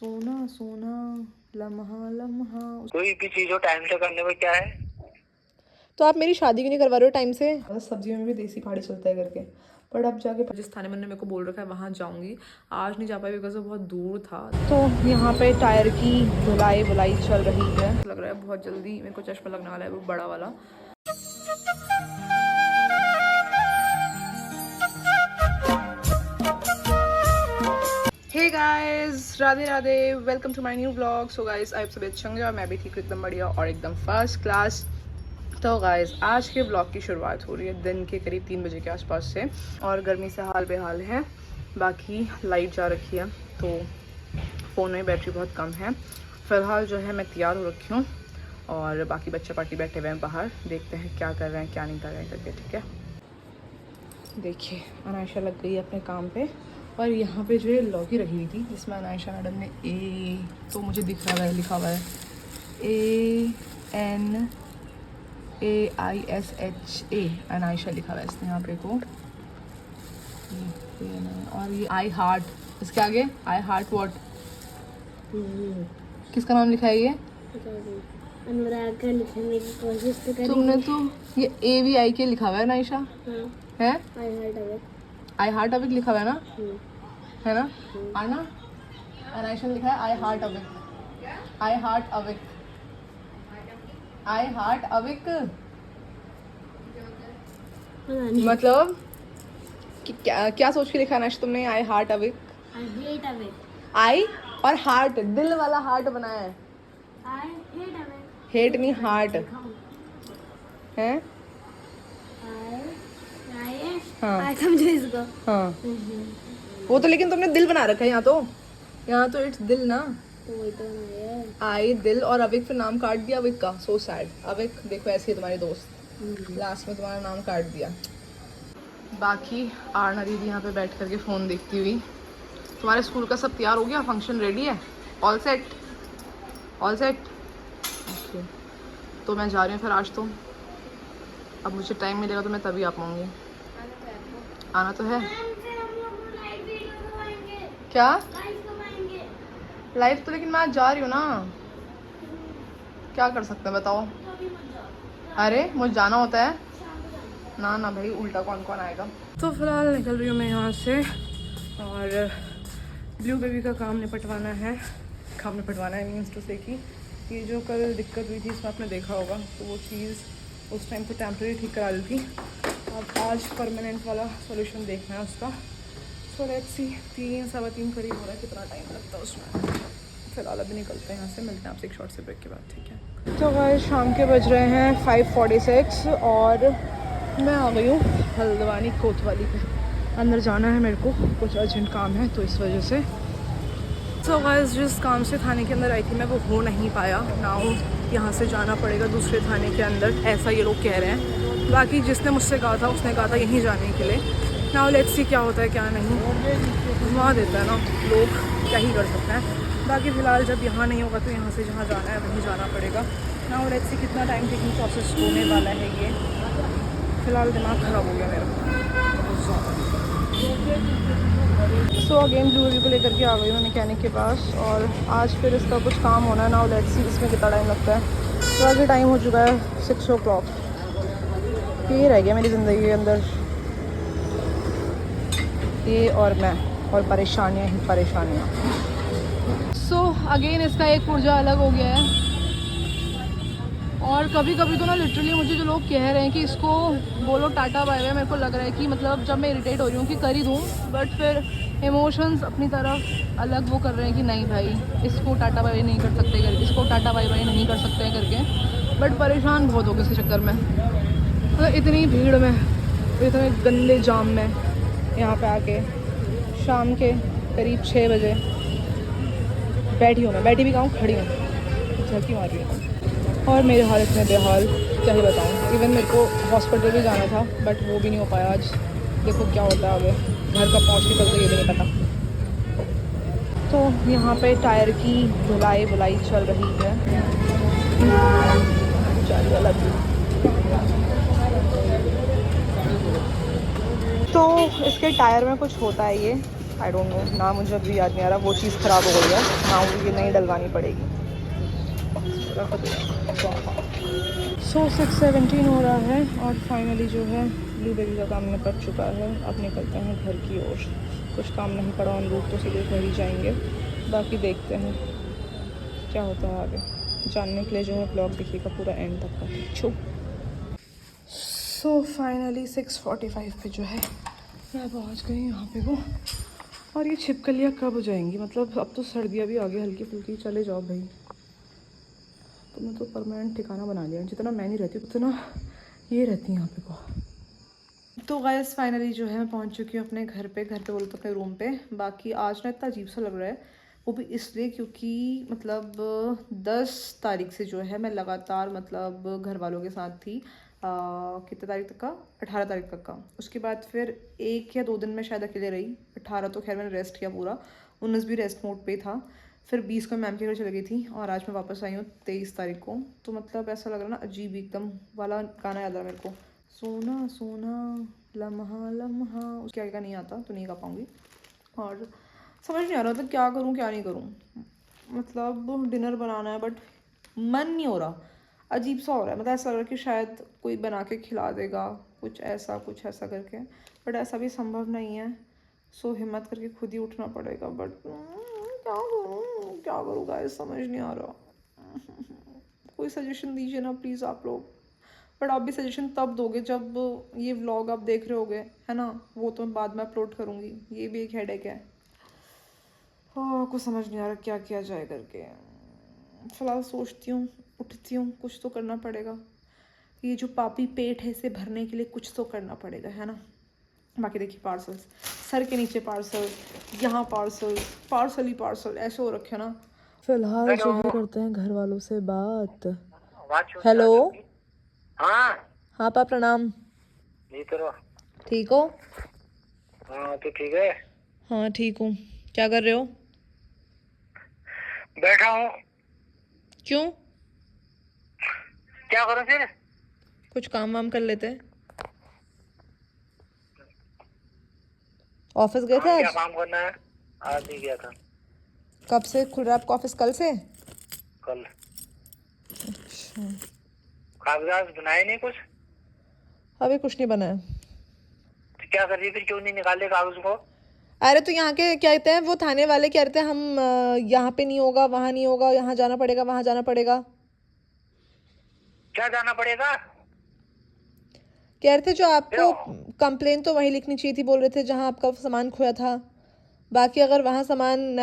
सोना सोना लम्हा लम्हा। कोई भी चीज हो टाइम से करने में क्या है। तो आप मेरी शादी क्यों नहीं करवा रहे हो टाइम से? सब्जियों में भी देसी पहाड़ी चलता है करके। पर अब जाके जिस थाने में मेरे को बोल रखा है वहाँ जाऊंगी। आज नहीं जा पाई बिकॉज वो बहुत दूर था। तो यहाँ पे टायर की धुलाई बुलाई चल रही है। लग रहा है बहुत जल्दी मेरे को चश्मा लगने वाला है, वो बड़ा वाला। Hey guys, Radhe Radhe, welcome to my new blog. So guys, आप सभी अच्छे होंगे और मैं भी ठीक, एकदम बढ़िया और एकदम फर्स्ट क्लास। तो गाइस, आज के ब्लॉग की शुरुआत हो रही है दिन के करीब 3 बजे के आसपास से और गर्मी से हाल बेहाल है। बाकी लाइट जा रखी है तो फ़ोन में बैटरी बहुत कम है। फ़िलहाल जो है मैं तैयार हो रखी हूँ और बाकी बच्चे पार्टी बैठे हुए हैं बाहर। देखते हैं क्या कर रहे हैं क्या नहीं कर रहे हैं करके, ठीक है। देखिए, अनायशा लग गई है अपने काम पे और यहाँ पे जो है लॉगी रखी हुई थी जिसमें अनायशा मैडम ने ए, तो मुझे दिख रहा है लिखा हुआ है ANAISHA, अनायशा लिखा हुआ है इसने यहाँ पे को। और ये आई हार्ट, इसके आगे आई हार्ट व्हाट, किसका नाम लिखा है ये? अनुराग का लिखने की कोशिश तो करी। तुमने तो ये AVIK लिखा हुआ है अनायशा। हाँ, है आई हार्ट अविक लिखा हुआ है ना, है ना? आना, अनायशा ने लिखा है आई हार्ट अविक, आई हार्ट अविक, आई हार्ट अविक। मतलब कि क्या सोच के लिखा अनायशा तुमने आई हार्ट अविक? आई हेट अविक। आई और हार्ट, दिल वाला हार्ट बनाया है। I hate Avik. हेट नहीं हार्ट है। आई हाँ समझो इसको। हाँ, वो तो लेकिन तुमने दिल बना रखा है यहाँ तो इट्स दिल ना। तो वही तो बनाया है। आई दिल और अविक फिर नाम काट दिया अविक का। So sad. अविक देखो ऐसी है तुम्हारी दोस्त, लास्ट में तुम्हारा नाम काट दिया। बाकी आरना दीदी यहाँ पे बैठ करके फ़ोन देखती हुई। तुम्हारे स्कूल का सब तैयार हो गया, फंक्शन रेडी है, all set, all set. Okay, तो मैं जा रही हूँ फिर आज। तो अब मुझे टाइम मिलेगा तो मैं तभी आ पाऊँगी। आना तो है। क्या लाइव? तो लेकिन मैं आज जा रही हूँ ना, क्या कर सकते हैं बताओ। अरे मुझे जाना होता है ना ना भाई, उल्टा कौन कौन आएगा। तो फिलहाल निकल रही हूँ मैं यहाँ से और ब्लू बेबी का काम निपटवाना है। काम निपटवाना है मीन्स टू से कि ये जो कल दिक्कत हुई थी इसमें आपने देखा होगा, तो वो चीज़ उस टाइम तो टेम्प्रेरी ठीक करा दी थी। अब आज परमानेंट वाला सोल्यूशन देखना है उसका। सो लेट्स सी, 3 सवा 3 करीब हो रहा है, कितना टाइम लगता है उसमें। फिलहाल अभी निकलते हैं यहाँ से, मिलते हैं आपसे एक शॉर्ट से ब्रेक के बाद, ठीक है। तो भाई शाम के बज रहे हैं 5:46 और मैं आ गई हूँ हल्द्वानी कोतवाली पे। अंदर जाना है मेरे को, कुछ अर्जेंट काम है तो इस वजह से। तो गाइस, जिस काम से थाने के अंदर आई थी मैं वो हो नहीं पाया ना। यहाँ से जाना पड़ेगा दूसरे थाने के अंदर, ऐसा ये लोग कह रहे हैं। बाकी जिसने मुझसे कहा था उसने कहा था यहीं जाने के लिए। ना लेट्स सी क्या होता है क्या नहीं, घुमा देता है ना लोग, क्या ही कर सकते हैं। बाकी फ़िलहाल जब यहाँ नहीं होगा तो यहाँ से जहाँ जाना है वहीं जाना पड़ेगा। ना लेट्स सी कितना टाइम टेकिंग प्रोसेस होने वाला है ये। फ़िलहाल दिमाग ख़राब हो गया मेरा बहुत ज़्यादा। सो अगेन ब्लू बेबी को लेकर के आ गई मैं मैकेनिक के पास और आज फिर इसका कुछ काम होना है ना। लेट्स सी इसमें कितना टाइम लगता है। तो अभी टाइम हो चुका है 6 o'clock। ये रह गया मेरी ज़िंदगी के अंदर, ये और मैं और परेशानियाँ ही परेशानियाँ। सो अगेन इसका एक पुर्जा अलग हो गया है। और कभी कभी तो ना लिटरली मुझे जो लोग कह रहे हैं कि इसको बोलो टाटा बाय बाय, मेरे को लग रहा है कि मतलब जब मैं इरिटेट हो रही हूँ कि कर ही दूँ, बट फिर इमोशंस अपनी तरफ अलग वो कर रहे हैं कि नहीं भाई इसको टाटा बाय बाय नहीं कर सकते करके, इसको टाटा बाय बाय नहीं कर सकते करके। बट परेशान बहुत हो गए इस चक्कर में, मतलब इतनी भीड़ में, इतने गंदे जाम में यहाँ पे आके शाम के करीब 6 बजे बैठी हूँ मैं, बैठी भी कहूँ खड़ी हूँ, झलकी मार रही हूँ और मेरे हाल इतने बेहाल क्या ही बताऊँ। इवन मेरे को हॉस्पिटल भी जाना था बट वो भी नहीं हो पाया आज। देखो क्या होता है आगे, घर का पहुँच के चलते ये भी नहीं पता। तो यहाँ पे टायर की धुलाई बुलाई चल रही है। तो इसके टायर में कुछ होता है ये, आई डोंट नो ना, मुझे अभी याद नहीं आ रहा, वो चीज़ ख़राब हो गई है ना, मुझे नई डलवानी पड़ेगी। रख दिया। सो 6:17 हो रहा है और फाइनली जो है ब्लूबेरी का काम निपट चुका है। अब निकलते हैं घर की ओर। कुछ काम नहीं पड़ा ऑन रूट तो सीधे घर ही जाएंगे, बाकी देखते हैं क्या होता है आगे। जानने के लिए जो है ब्लॉग देखिएगा पूरा एंड तक का। छू सो फाइनली 6:45 पे जो है मैं पहुंच गई यहाँ पे को। और ये छिपकलियाँ कब हो जाएंगी, मतलब अब तो सर्दियाँ भी आ गई हल्की फुल्की, चले जाओ भाई। तुमने तो परमानेंट ठिकाना बना लिया, जितना मैं नहीं रहती उतना ये रहती है यहाँ पे को। तो गाइस फाइनली जो है मैं पहुँच चुकी हूँ अपने घर पे बोलते तो अपने रूम पे। बाकी आज ना इतना अजीब सा लग रहा है, वो भी इसलिए क्योंकि मतलब 10 तारीख से जो है मैं लगातार मतलब घर वालों के साथ थी। कितने तारीख तक का, 18 तारीख तक का। उसके बाद फिर 1 या 2 दिन में शायद अकेले रही। 18 तो खैर मैंने रेस्ट किया पूरा, 19 भी रेस्ट मोड पे था। फिर 20 को मैम के घर चली गई थी और आज मैं वापस आई हूँ 23 तारीख को। तो मतलब ऐसा लग रहा ना अजीब एकदम वाला गाना याद आ मेरे को, सोना सोना लम्हा लम्हा, उसके आगे का नहीं आता तो नहीं गा पाऊँगी। और समझ नहीं आ रहा था क्या करूँ क्या नहीं करूँ। मतलब डिनर बनाना है बट मन नहीं हो रहा, अजीब सा हो रहा है। मतलब ऐसा लग रहा है कि शायद कोई बना के खिला देगा, कुछ ऐसा करके, बट ऐसा भी संभव नहीं है। सो हिम्मत करके खुद ही उठना पड़ेगा। बट क्या करूँ गाइस, समझ नहीं आ रहा। कोई सजेशन दीजिए ना प्लीज़ आप लोग। बट आप भी सजेशन तब दोगे जब ये व्लॉग आप देख रहे होगे, है ना, वो तो बाद में अपलोड करूँगी, ये भी एक हेडेक है। कुछ समझ नहीं आ रहा क्या किया जाए करके। फिलहाल सोचती हूँ, उठती हूँ, कुछ तो करना पड़ेगा। ये जो पापी पेट है इसे भरने के लिए कुछ तो करना पड़ेगा, है ना। बाकी देखिए पार्सल्स, सर के नीचे पार्सल, यहाँ पार्सल, पार्सल ही पार्सल, ऐसे हो रखे ना। फिलहाल जो है करते हैं घर वालों से बात। हेलो। हाँ हाँ पा प्रणाम। जी करो। ठीक हो? हाँ तो ठीक है। हाँ ठीक हूँ। क्या कर रहे हो? बैठा हूँ। क्यों? क्या करूँ फिर? कुछ काम वाम कर लेते हैं। ऑफिस गए थे क्या आज? काम करना है? आज नहीं गया था। कब से खुल रहा है आपका ऑफिस? कल से? कल। अच्छा, कागजात बनाए नहीं कुछ? अभी कुछ नहीं बना है। तो क्या कर रही है फिर, क्यों नहीं निकाले कागज को? अरे तो यहाँ के क्या कहते हैं, वो थाने वाले क्या कहते हैं, हम यहाँ पे नहीं होगा, वहाँ नहीं होगा, यहाँ जाना पड़ेगा, वहाँ जाना पड़ेगा। क्या जाना पड़ेगा? कह रहे थे जो आपको क्यों? कंप्लेन तो वहीं लिखनी चाहिए थी, बोल रहे थे जहाँ आपका सामान खोया था। बाकी अगर वहाँ सामान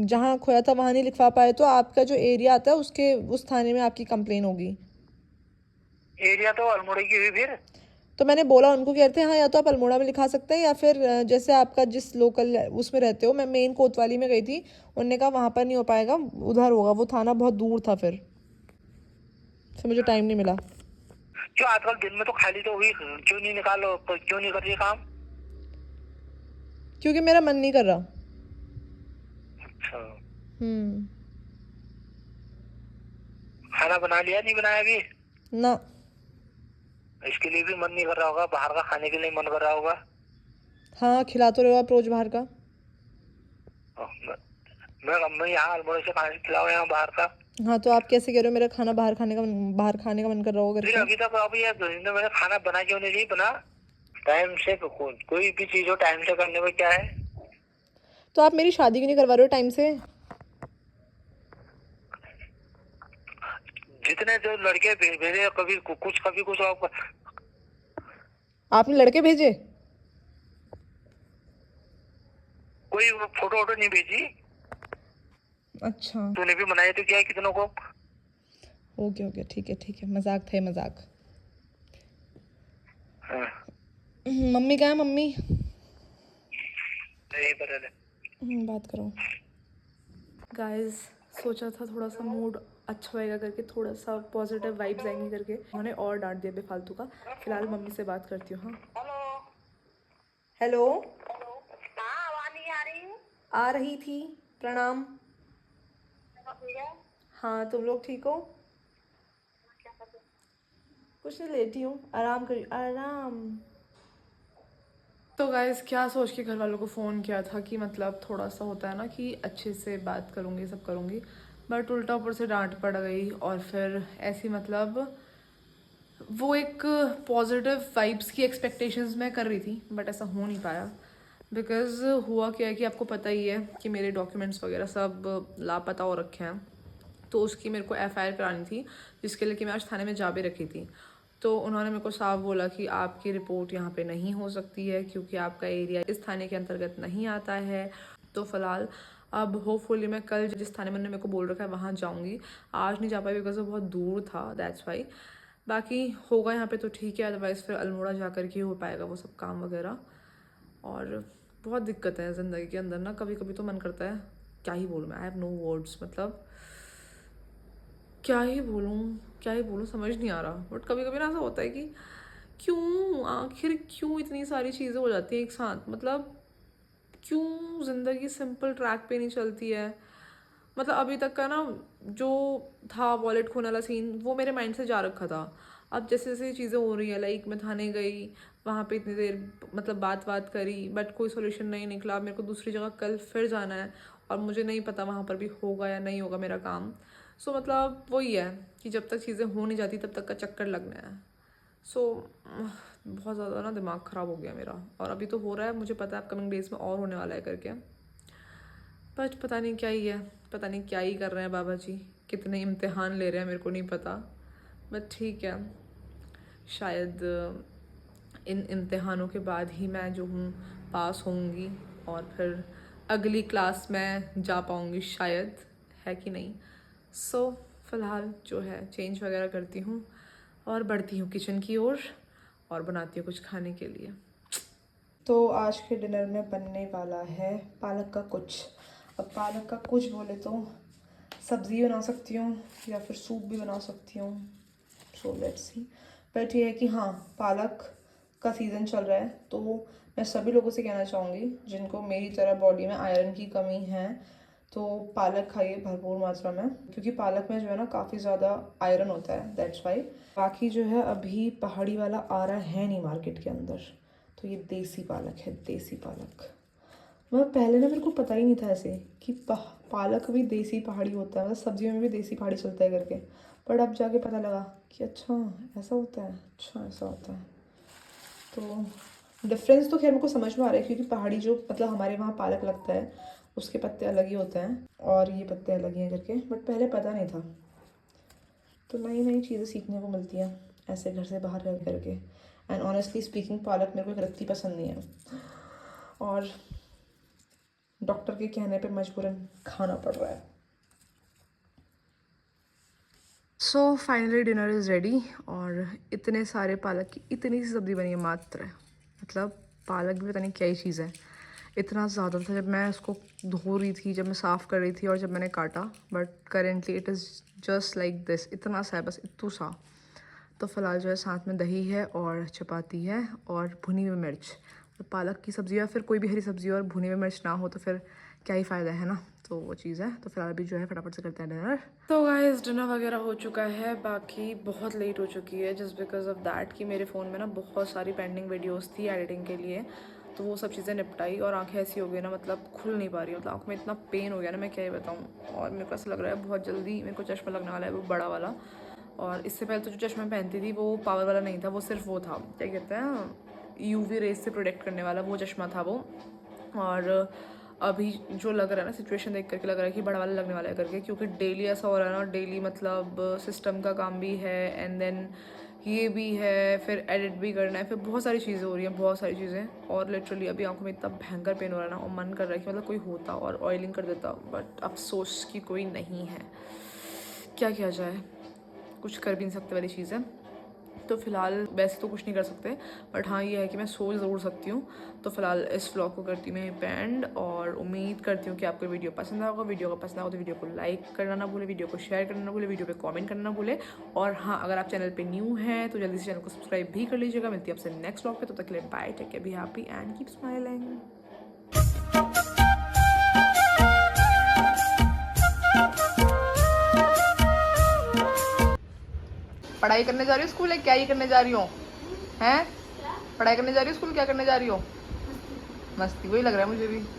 जहाँ खोया था वहाँ नहीं लिखवा पाए तो आपका जो एरिया आता है उसके उस थाने में आपकी कंप्लेन होगी। एरिया तो अल्मोड़े की हुई फिर। तो मैंने बोला उनको, कह रहे थे हाँ या तो आप अल्मोड़ा में लिखा सकते हैं या फिर जैसे आपका जिस लोकल उसमें रहते हो। मैं मेन कोतवाली में गई थी, उन्होंने कहा वहाँ पर नहीं हो पाएगा, उधर होगा, वो थाना बहुत दूर था। फिर मुझे टाइम नहीं मिला। क्यों आजकल दिन में तो खाली तो हुई, क्यों नहीं निकालो, क्यों नहीं कर रही काम? क्योंकि मेरा मन नहीं कर रहा। अच्छा। हम्म। खाना बना लिया? नहीं बनाया अभी? ना। इसके लिए भी मन नहीं कर रहा होगा, बाहर का खाने के लिए मन कर रहा होगा। हाँ खिला तो रहे हो आप रोज बाहर का। मैं यहाँ अल्मोड़े से खाना खिलाओ यहाँ बाहर का। हाँ तो आप कैसे कह रहे हो मेरा खाना बाहर खाने का मन कर रहा होगा फिर करके? अभी तक अभी मैंने खाना बना क्यों नहीं बना टाइम से? कोई भी चीज हो टाइम से करने में क्या है? तो आप मेरी शादी क्यों नहीं करवा रहे हो टाइम से? जितने जो लड़के भेजे, कभी कुछ आपने लड़के भेजे? कोई फोटो वोटो नहीं भेजी। अच्छा तूने भी मनाया तो क्या है कितनों को? ओके ठीक है, मजाक था, मजाक। हाँ। मम्मी कहाँ है? मम्मी नहीं पता नहीं। बात करो। गाइस सोचा था थोड़ा सा मूड अच्छा होएगा करके, थोड़ा सा पॉजिटिव वाइब्स आएंगी करके, उन्होंने और डांट दिया बेफालतू का। फिलहाल मम्मी से बात करती हूँ। हाँ हेलो। आवाज नहीं आ रही? आ रही थी। प्रणाम। हाँ तुम लोग ठीक हो? कुछ नहीं, लेटी हूँ, आराम करी, आराम। तो गाइस क्या सोच के घर वालों को फ़ोन किया था कि मतलब थोड़ा सा होता है ना कि अच्छे से बात करूँगी, सब करूँगी, बट उल्टा ऊपर से डांट पड़ गई। और फिर ऐसी मतलब वो एक पॉजिटिव वाइब्स की एक्सपेक्टेशंस मैं कर रही थी, बट ऐसा हो नहीं पाया। बिकॉज़ हुआ क्या है कि आपको पता ही है कि मेरे डॉक्यूमेंट्स वगैरह सब लापता हो रखे हैं, तो उसकी मेरे को FIR करानी थी, जिसके लिए कि मैं आज थाने में जा भी रखी थी। तो उन्होंने मेरे को साफ बोला कि आपकी रिपोर्ट यहाँ पे नहीं हो सकती है क्योंकि आपका एरिया इस थाने के अंतर्गत नहीं आता है। तो फ़िलहाल अब होपफुली मैं कल जिस थाने में उन्होंने मेरे को बोल रखा है वहाँ जाऊँगी। आज नहीं जा पाई बिकॉज वो बहुत दूर था, दैट्स वाई। बाकी होगा यहाँ पे तो ठीक है, अदरवाइज़ फिर अल्मोड़ा जा कर के हो पाएगा वो सब काम वगैरह। और बहुत दिक्कत है ज़िंदगी के अंदर ना, कभी कभी तो मन करता है क्या ही बोलूँ मैं, आई हैव नो वर्ड्स, मतलब क्या ही बोलूँ समझ नहीं आ रहा। बट कभी कभी ना ऐसा होता है कि क्यों, आखिर क्यों इतनी सारी चीज़ें हो जाती हैं एक साथ, मतलब क्यों ज़िंदगी सिंपल ट्रैक पे नहीं चलती है। मतलब अभी तक का ना जो था वॉलेट खोने वाला सीन, वो मेरे माइंड से जा रखा था। अब जैसे जैसे चीज़ें हो रही है, लाइक मैं थाने गई, वहाँ पे इतनी देर मतलब बात करी, बट कोई सोल्यूशन नहीं निकला। मेरे को दूसरी जगह कल फिर जाना है और मुझे नहीं पता वहाँ पर भी होगा या नहीं होगा मेरा काम। सो मतलब वही है कि जब तक चीज़ें हो नहीं जाती तब तक का चक्कर लगना है। सो बहुत ज़्यादा ना दिमाग ख़राब हो गया मेरा। और अभी तो हो रहा है, मुझे पता है अपकमिंग डेज में और होने वाला है करके, बट पता नहीं क्या ही है, पता नहीं क्या ही कर रहे हैं बाबा जी, कितने इम्तिहान ले रहे हैं मेरे को नहीं पता। बट ठीक है, शायद इन इम्तिहानों के बाद ही मैं जो हूँ पास होंगी और फिर अगली क्लास में जा पाऊँगी शायद, है कि नहीं। सो फ़िलहाल जो है चेंज वगैरह करती हूँ और बढ़ती हूँ किचन की ओर और बनाती हूँ कुछ खाने के लिए। तो आज के डिनर में बनने वाला है पालक का कुछ। अब पालक का कुछ बोले तो सब्ज़ी बना सकती हूँ या फिर सूप भी बना सकती हूँ, सो लेट्स सी। बट ये है कि हाँ, पालक का सीज़न चल रहा है, तो मैं सभी लोगों से कहना चाहूँगी जिनको मेरी तरह बॉडी में आयरन की कमी है, तो पालक खाइए भरपूर मात्रा में, क्योंकि पालक में जो है ना काफ़ी ज़्यादा आयरन होता है, दैट्स वाई। बाकी जो है अभी पहाड़ी वाला आ रहा है नहीं मार्केट के अंदर, तो ये देसी पालक है, देसी पालक। मतलब पहले ना मेरे को पता ही नहीं था ऐसे कि पालक भी देसी पहाड़ी होता है, मतलब सब्जियों में भी देसी पहाड़ी चलता है करके। बट अब जाके पता लगा कि अच्छा ऐसा होता है, अच्छा ऐसा होता है। तो डिफरेंस तो खैर मेरे को समझ में आ रहा है, क्योंकि पहाड़ी जो मतलब हमारे वहाँ पालक लगता है उसके पत्ते अलग ही होते हैं और ये पत्ते अलग ही हैं करके, बट पहले पता नहीं था। तो नई नई चीज़ें सीखने को मिलती हैं ऐसे घर से बाहर रह करके। एंड ऑनेस्टली स्पीकिंग पालक मेरे को एक रत्ती पसंद नहीं है और डॉक्टर के कहने पे मजबूरन खाना पड़ रहा है। So finally dinner is ready और इतने सारे पालक की इतनी सी सब्ज़ी बनी है मात्र, मतलब पालक भी पता नहीं क्या ही चीज़ है, इतना ज़्यादा था जब मैं उसको धो रही थी, जब मैं साफ़ कर रही थी और जब मैंने काटा। But currently it is just like this, इतना सा है बस, इतू सा। तो फ़िलहाल जो है साथ में दही है और चपाती है और भुनी हुई मिर्च। तो पालक की सब्ज़ी या फिर कोई भी हरी सब्ज़ी और भुनी हुई मिर्च ना हो तो फिर क्या ही फ़ायदा है ना, तो वो चीज़ है। तो फिलहाल अभी जो है फटाफट से करते हैं डिनर। तो गाइस डिनर वगैरह हो चुका है, बाकी बहुत लेट हो चुकी है जस्ट बिकॉज ऑफ दैट कि मेरे फ़ोन में ना बहुत सारी पेंडिंग वीडियोस थी एडिटिंग के लिए, तो वो सब चीज़ें निपटाई और आंखें ऐसी हो गई ना, मतलब खुल नहीं पा रही, मतलब आँख में इतना पेन हो गया ना, मैं क्या ही बताऊँ। और मेरे को ऐसा लग रहा है बहुत जल्दी मेरे को चश्मा लगने वाला है, वो बड़ा वाला। और इससे पहले तो जो चश्मा पहनती थी वो पावर वाला नहीं था, वो सिर्फ वो था क्या कहते हैं UV रेज से प्रोटेक्ट करने वाला वो चश्मा था वो। और अभी जो लग रहा है ना, सिचुएशन देख करके लग रहा है कि बड़ा वाला लगने वाला है करके, क्योंकि डेली ऐसा हो रहा है ना, डेली मतलब सिस्टम का काम भी है एंड देन ये भी है, फिर एडिट भी करना है, फिर बहुत सारी चीज़ें हो रही हैं, बहुत सारी चीज़ें। और लिटरली अभी आंखों में इतना भयंकर पेन हो रहा है ना, और मन कर रहा है कि मतलब कोई होता और ऑयलिंग कर देता, बट अफसोस कि कोई नहीं है। क्या किया जाए, कुछ कर भी नहीं सकते वाली चीज़ है। तो फ़िलहाल वैसे तो कुछ नहीं कर सकते, बट हाँ ये है कि मैं सो ज़रूर सकती हूँ। तो फ़िलहाल इस व्लॉग को करती हूँ मैं पेंड और उम्मीद करती हूँ कि आपको वीडियो पसंद आएगा। वीडियो को पसंद आएगा तो वीडियो को लाइक करना ना भूले, वीडियो को शेयर करना ना भूले, वीडियो पे कमेंट करना ना भूले। और हाँ, अगर आप चैनल पे न्यू हैं तो जल्दी से चैनल को सब्सक्राइब भी कर लीजिएगा। मिलती है आपसे नेक्स्ट व्लॉग पे, तो तक के लिए bye, take care, be happy and keep smiling. पढ़ाई करने जा रही हो स्कूल, है क्या ही करने जा रही हो? हैं पढ़ाई करने जा रही हो स्कूल, क्या करने जा रही हो? मस्ती वही लग रहा है मुझे भी।